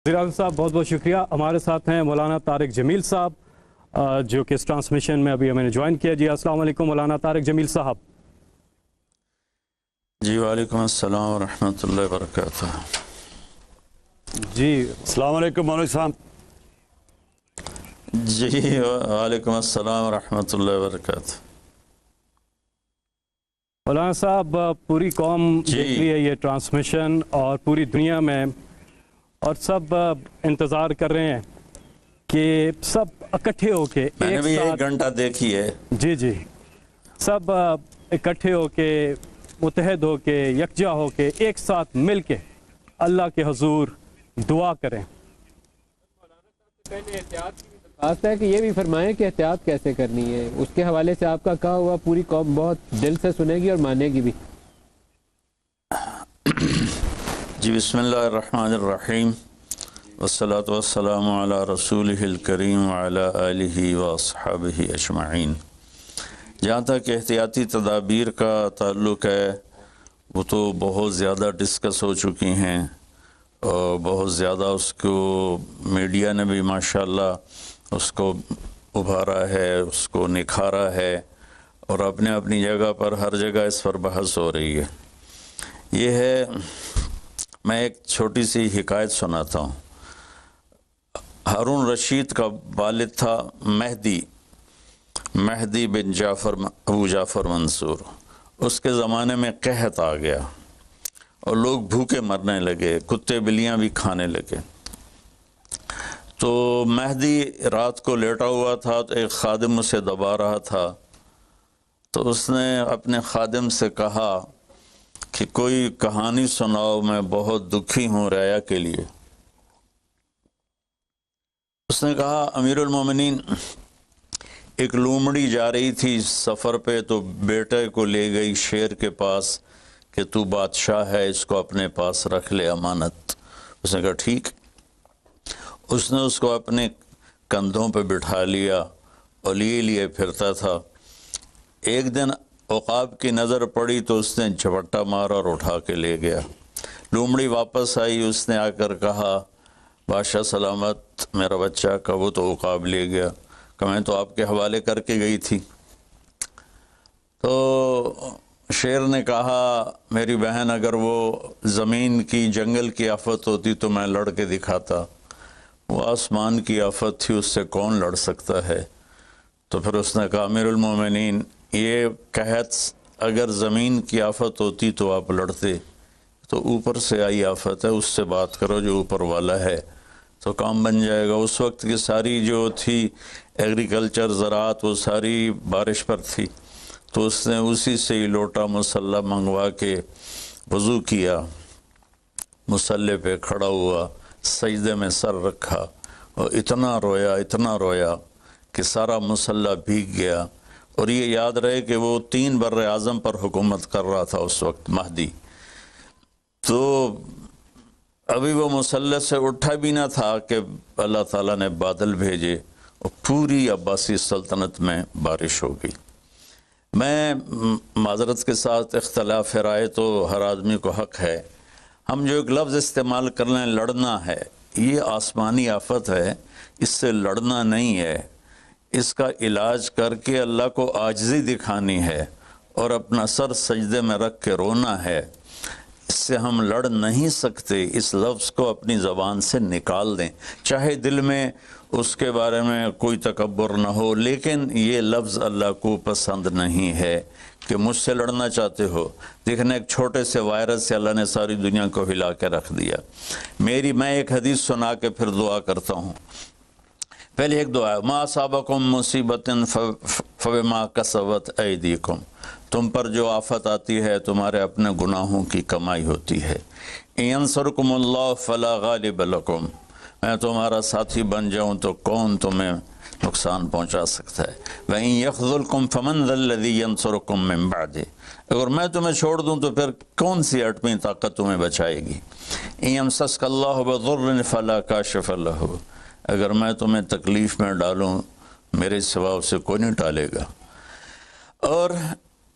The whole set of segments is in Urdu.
فیضان صاحب بہت بہت شکریہ. ہمارے ساتھ ہیں مولانا طارق جمیل صاحب جو کہ اس ٹرانسمیشن میں ابھی ہمیں نے جوائن کیا. جی السلام علیکم مولانا طارق جمیل صاحب. جی وعلیکم السلام ورحمۃ اللہ وبرکاتہ. جی السلام علیکم مولوی صاحب. جی وعلیکم السلام ورحمۃ اللہ وبرکاتہ. مولانا صاحب پوری قوم دیکھ رہی ہے یہ ٹرانسمیشن اور پوری دنیا میں، اور سب انتظار کر رہے ہیں کہ سب اکٹھے ہو کے میں نے بھی ایک ایک گھنٹہ دیکھی ہے. جی جی سب اکٹھے ہو کے متحد ہو کے یکجا ہو کے ایک ساتھ مل کے اللہ کے حضور دعا کریں. پہلے احتیاط کی بات ہے کہ یہ بھی فرمائیں کہ احتیاط کیسے کرنی ہے. اس کے حوالے سے آپ کا کہا ہوا پوری قوم بہت دل سے سنے گی اور مانے گی بھی. جی بسم اللہ الرحمن الرحیم والصلاة والسلام علی رسولہ الکریم وعلی آلہ واصحابہ اجمعین. جہاں تک احتیاطی تدابیر کا تعلق ہے وہ تو بہت زیادہ ڈسکس ہو چکی ہیں اور بہت زیادہ اس کو میڈیا نے بھی ماشاءاللہ اس کو ابھارا ہے، اس کو نکھارا ہے، اور اپنے اپنی جگہ پر ہر جگہ اس پر بحث ہو رہی ہے. یہ ہے، میں ایک چھوٹی سی حکایت سناتا ہوں. ہارون رشید کا والد تھا مہدی بن ابو جعفر منصور. اس کے زمانے میں قحط آ گیا اور لوگ بھوکے مرنے لگے، کتے بلیاں بھی کھانے لگے. تو مہدی رات کو لیٹا ہوا تھا تو ایک خادم اسے دبا رہا تھا. تو اس نے اپنے خادم سے کہا کہ کوئی کہانی سناؤ، میں بہت دکھی ہوں رعایا کے لیے. اس نے کہا امیر المومنین، ایک لومڑی جا رہی تھی سفر پہ تو بیٹے کو لے گئی شیر کے پاس کہ تو بادشاہ ہے، اس کو اپنے پاس رکھ لے امانت. اس نے کہا ٹھیک. اس نے اس کو اپنے کندھوں پہ بٹھا لیا اور لیے پھرتا تھا. ایک دن عقاب کی نظر پڑی تو اس نے جھپٹا مارا اور اٹھا کے لے گیا. لومڑی واپس آئی، اس نے آ کر کہا بادشاہ سلامت، میرا بچہ کا وہ تو عقاب لے گیا. کہ میں تو آپ کے حوالے کر کے گئی تھی. تو شیر نے کہا میری بہن، اگر وہ زمین کی جنگل کی آفت ہوتی تو میں لڑ کے دکھاتا، وہ آسمان کی آفت تھی، اس سے کون لڑ سکتا ہے. تو پھر اس نے کہا امیر المومنین، یہ قحط اگر زمین کی آفت ہوتی تو آپ لڑتے، تو اوپر سے آئی آفت ہے، اس سے بات کرو جو اوپر والا ہے تو کام بن جائے گا. اس وقت کی ساری جو تھی ایگریکلچر زراعت وہ ساری بارش پر تھی. تو اس نے اسی سے ہی لوٹا مسلح منگوا کے وضو کیا، مسلح پہ کھڑا ہوا، سجدے میں سر رکھا اور اتنا رویا کہ سارا مسلح بھیگ گیا. اور یہ یاد رہے کہ وہ 3 بر اعظم پر حکومت کر رہا تھا اس وقت مہدی. تو ابھی وہ مسلح سے اٹھا بھی نہ تھا کہ اللہ تعالیٰ نے بادل بھیجے اور پوری عباسی سلطنت میں بارش ہو گئی. میں معذرت کے ساتھ اختلاف رائے تو ہر آدمی کو حق ہے. ہم جو ایک لفظ استعمال کر لیں لڑنا ہے، یہ آسمانی آفت ہے، اس سے لڑنا نہیں ہے. اس کا علاج کر کے اللہ کو عاجزی دکھانی ہے اور اپنا سر سجدے میں رکھ کے رونا ہے. اس سے ہم لڑ نہیں سکتے. اس لفظ کو اپنی زبان سے نکال دیں، چاہے دل میں اس کے بارے میں کوئی تکبر نہ ہو، لیکن یہ لفظ اللہ کو پسند نہیں ہے. کہ مجھ سے لڑنا چاہتے ہو، دیکھنا ایک چھوٹے سے وائرس سے اللہ نے ساری دنیا کو ہلا کے رکھ دیا. میں ایک حدیث سنا کے پھر دعا کرتا ہوں. پہلے ایک دعا ہے، ما اصابکم مصیبت فبما کسبت ایدیکم، تم پر جو آفت آتی ہے تمہارے اپنے گناہوں کی کمائی ہوتی ہے. ینصرکم اللہ فلا غالب لکم، میں تمہارا ساتھی بن جاؤں تو کون تمہیں نقصان پہنچا سکتا ہے. وَإِن يَخْذُلْكُمْ فَمَنْ ذَا الَّذِي يَنْصُرُكُمْ مِنْ بَعْدِهِ، اگر میں تمہیں چھوڑ دوں تو پھر کون سی اٹمی طاقت تمہیں بچائے گی. إِن يَمْسَسْكَ اللَّهُ بِضُرٍّ فَلَا كَاشِفَ لَهُ، اگر میں تمہیں تکلیف میں ڈالوں میرے سوا اسے کوئی نہیں ٹالے گا. اور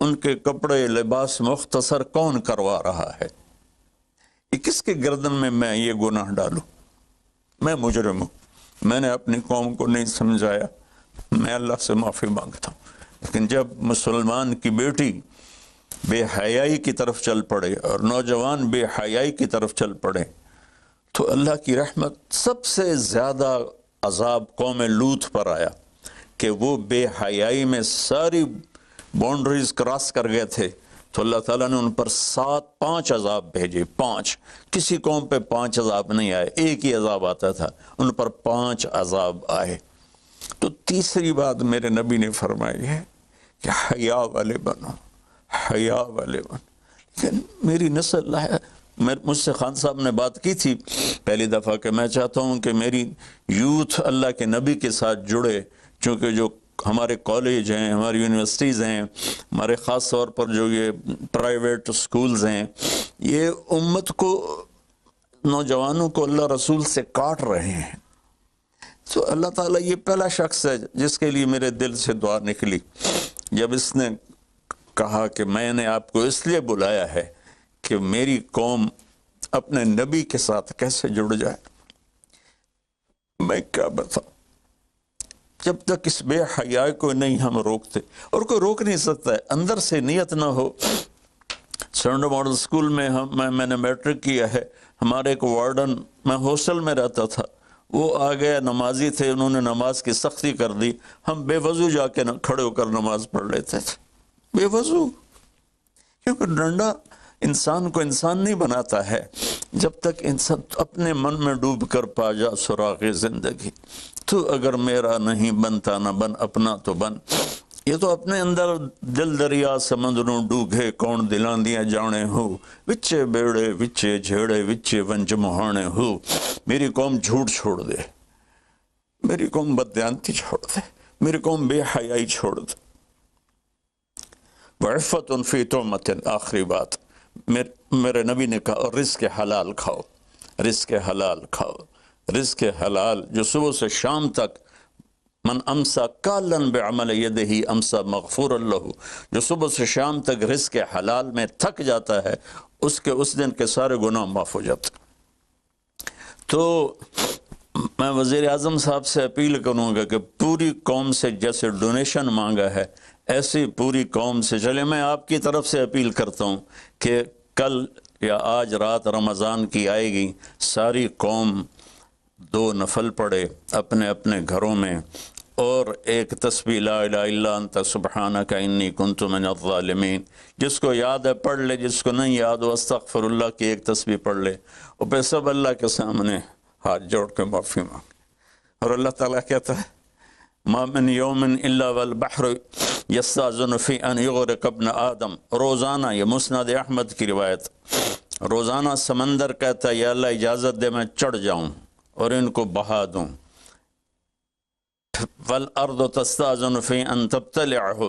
ان کے کپڑے لباس مختصر کون کروا رہا ہے؟ یہ کس کے گردن میں یہ گناہ ڈالوں؟ میں مجرم ہوں، میں نے اپنی قوم کو نہیں سمجھایا، میں اللہ سے معافی مانگتا ہوں۔ لیکن جب مسلمان کی بیٹی بے حیائی کی طرف چل پڑے اور نوجوان بے حیائی کی طرف چل پڑے تو اللہ کی رحمت، سب سے زیادہ عذاب قوم لوط پر آیا کہ وہ بے حیائی میں ساری باؤنڈریز کراس کر گئے تھے، تو اللہ تعالیٰ نے ان پر 5 عذاب بھیجے۔ 5، کسی قوم پہ 5 عذاب نہیں آئے، ایک ہی عذاب آتا تھا، ان پر 5 عذاب آئے۔ تو تیسری بات میرے نبی نے فرمائی ہے کہ حیا والے بنو، حیا والے بنو۔ لیکن میری نسل ہے، مجھ سے خان صاحب نے بات کی تھی پہلی دفعہ کہ میں چاہتا ہوں کہ میری یوتھ اللہ کے نبی کے ساتھ جڑے، چونکہ جو ہمارے کالج ہیں، ہماری یونیورسٹیز ہیں، ہمارے خاص طور پر جو یہ پرائیویٹ سکولز ہیں، یہ امت کو، نوجوانوں کو اللہ رسول سے کاٹ رہے ہیں۔ تو اللہ تعالیٰ یہ پہلا شخص ہے جس کے لیے میرے دل سے دعا نکلی جب اس نے کہا کہ میں نے آپ کو اس لیے بلایا ہے کہ میری قوم اپنے نبی کے ساتھ کیسے جڑ جائے۔ میں کیا بتاؤں، جب تک اس بے حیائی کو نہیں ہم روکتے، اور کوئی روک نہیں سکتا ہے، اندر سے نیت نہ ہو۔ سرنڈو ماڈل اسکول میں میں نے میٹرک کیا ہے، ہمارے ایک وارڈن، میں ہاسٹل میں رہتا تھا، وہ آ گیا، نمازی تھے، انہوں نے نماز کی سختی کر دی، ہم بے وضو جا کے کھڑے ہو کر نماز پڑھ لیتے تھے، بے وضو، کیونکہ ڈنڈا انسان کو انسان نہیں بناتا ہے جب تک انسان اپنے من میں ڈوب کر پا جا سراغ زندگی۔ تو اگر میرا نہیں بنتا نہ بن، اپنا تو بن۔ یہ تو اپنے اندر دل دریا سمندروں ڈوگے، کون دلاں دیاں جانے ہو، وچے بیڑے وچے جھیڑے وچے ونج مہانے ہو۔ میری قوم جھوٹ چھوڑ دے، میری قوم بددیانتی چھوڑ دے، میری قوم بے حیائی چھوڑ دے۔ وعفت فی تہمت، آخری بات میرے نبی نے کہا، اور رزق حلال کھاؤ، رزق حلال کھاؤ، رزق حلال جو صبح سے شام تک، من امسا کالن بعمل یدہ امسا مغفور لہ، جو صبح سے شام تک رزق حلال میں تھک جاتا ہے، اس دن کے سارے گناہ معاف ہو جاتے۔ تو میں وزیر اعظم صاحب سے اپیل کروں گا کہ پوری قوم سے جیسے ڈونیشن مانگا ہے، ایسی پوری قوم سے چلے۔ میں آپ کی طرف سے اپیل کرتا ہوں کہ کل یا آج رات رمضان کی آئے گی، ساری قوم 2 نفل پڑھے اپنے اپنے گھروں میں، اور ایک تسبیح لا الہ الا انت سبحانک انی کنت من الظالمین، جس کو یاد ہے پڑھ لے، جس کو نہیں یاد ہو استغفر اللہ کی ایک تسبیح پڑھ لے، اور پھر سب اللہ کے سامنے ہاتھ جوڑ کے معافی مانگ۔ اور اللہ تعالیٰ کہتا ہے ما من یوم الا والبحر یستاذن فی ان یغرق ابن آدم، روزانہ، یہ مسند احمد کی روایت، روزانہ سمندر کہتا ہے یا اللہ اجازت دے میں چڑھ جاؤں اور ان کو بہا دوں۔ والارض تستاذن فی ان تبتلعہ،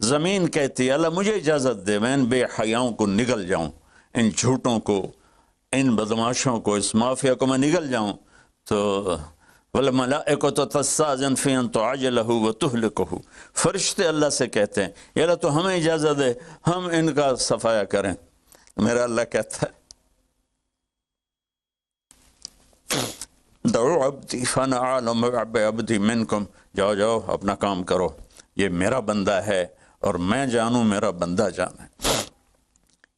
زمین کہتی ہے اللہ مجھے اجازت دے میں ان بے حیاؤں کو نگل جاؤں، ان جھوٹوں کو، ان بدماشوں کو، اس مافیا کو میں نگل جاؤں۔ تو والملائکۃ تستاذن فی ان تعجلہ وتہلکہ، فرشتے اللہ سے کہتے ہیں یا اللہ تو ہمیں اجازت دے ہم ان کا صفایا کریں۔ میرا اللہ کہتا ہے دعو عبدی فانا اعلم بعبدی منکم، جاؤ جاؤ اپنا کام کرو، یہ میرا بندہ ہے اور میں جانوں میرا بندہ جانے۔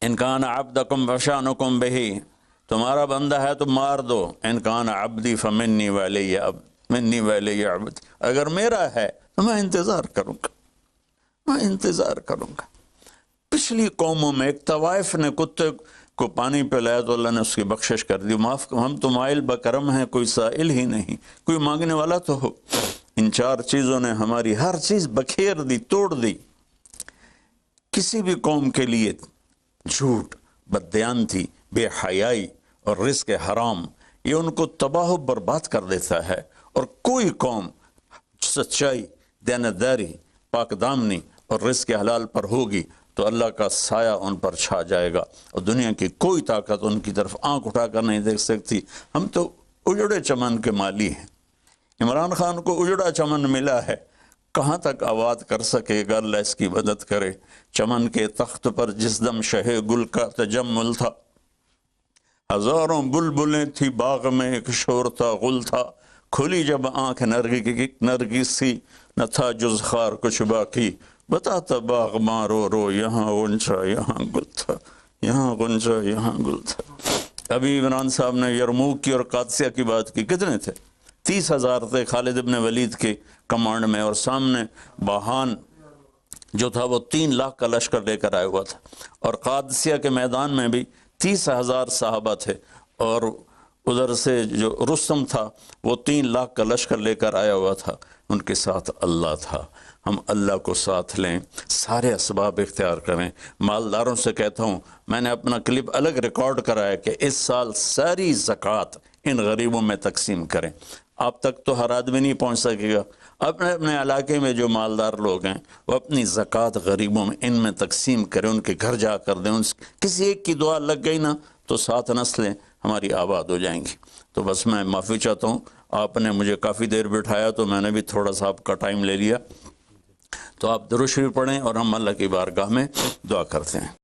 ان کان عبدکم فشانکم بہی، تمہارا بندہ ہے تو مار دو، ان کان عبدی فمنی ولی منی ولی عبدی، اگر میرا ہے تو میں انتظار کروں گا، میں انتظار کروں گا۔ پچھلی قوموں میں ایک طوائف نے کتے کو پانی پلایا تو اللہ نے اس کی بخشش کر دی، معاف، ہم تو مائل بکرم ہیں، کوئی سائل ہی نہیں، کوئی مانگنے والا تو ہو۔ ان 4 چیزوں نے ہماری ہر چیز بکھیر دی، توڑ دی۔ کسی بھی قوم کے لیے جھوٹ، بددیانتی، بے حیائی اور رزق حرام، یہ ان کو تباہ و برباد کر دیتا ہے۔ اور کوئی قوم سچائی، دیانتداری، پاک دامنی اور رزق حلال پر ہوگی تو اللہ کا سایہ ان پر چھا جائے گا، اور دنیا کی کوئی طاقت ان کی طرف آنکھ اٹھا کر نہیں دیکھ سکتی۔ ہم تو اجڑے چمن کے مالی ہیں، عمران خان کو اجڑا چمن ملا ہے، کہاں تک آباد کر سکے گا، اللہ اس کی مدد کرے۔ چمن کے تخت پر جس دم شہ گل کا تجمل تھا، ہزاروں بلبلیں تھی باغ میں، ایک شور تھا غل تھا، کھلی جب آنکھ نرگس سی، نہ تھا جز خار کچھ باقی، بتاتا باغ مارو رو، یہاں غنچہ یہاں گل تھا، یہاں غنچہ یہاں گل تھا۔ ابھی عمران صاحب نے یرموک کی اور قادسیہ کی بات کی، کتنے تھے؟ 30,000 تھے خالد ابن ولید کے کمانڈ میں، اور سامنے باہان جو تھا وہ 3 لاکھ کا لشکر لے کر آیا ہوا تھا، اور قادسیہ کے میدان میں بھی 30,000 صحابہ تھے، اور ادھر سے جو رستم تھا وہ 3 لاکھ کا لشکر لے کر آیا ہوا تھا، ان کے ساتھ اللہ تھا۔ ہم اللہ کو ساتھ لیں، سارے اسباب اختیار کریں۔ مالداروں سے کہتا ہوں، میں نے اپنا کلپ الگ ریکارڈ کرایا کہ اس سال ساری زکوٰۃ ان غریبوں میں تقسیم کریں۔ آپ تک تو ہر آدمی نہیں پہنچ سکے گا، اپنے اپنے علاقے میں جو مالدار لوگ ہیں وہ اپنی زکوٰۃ غریبوں میں ان میں تقسیم کریں، ان کے گھر جا کر دیں۔ کسی ایک کی دعا لگ گئی نا تو 7 نسلیں ہماری آباد ہو جائیں گی۔ تو بس میں معافی چاہتا ہوں، آپ نے مجھے کافی دیر بٹھایا تو میں نے بھی تھوڑا سا آپ کا ٹائم لے لیا، تو آپ درود شریف پڑھیں اور ہم اللہ کی بارگاہ میں دعا کرتے ہیں۔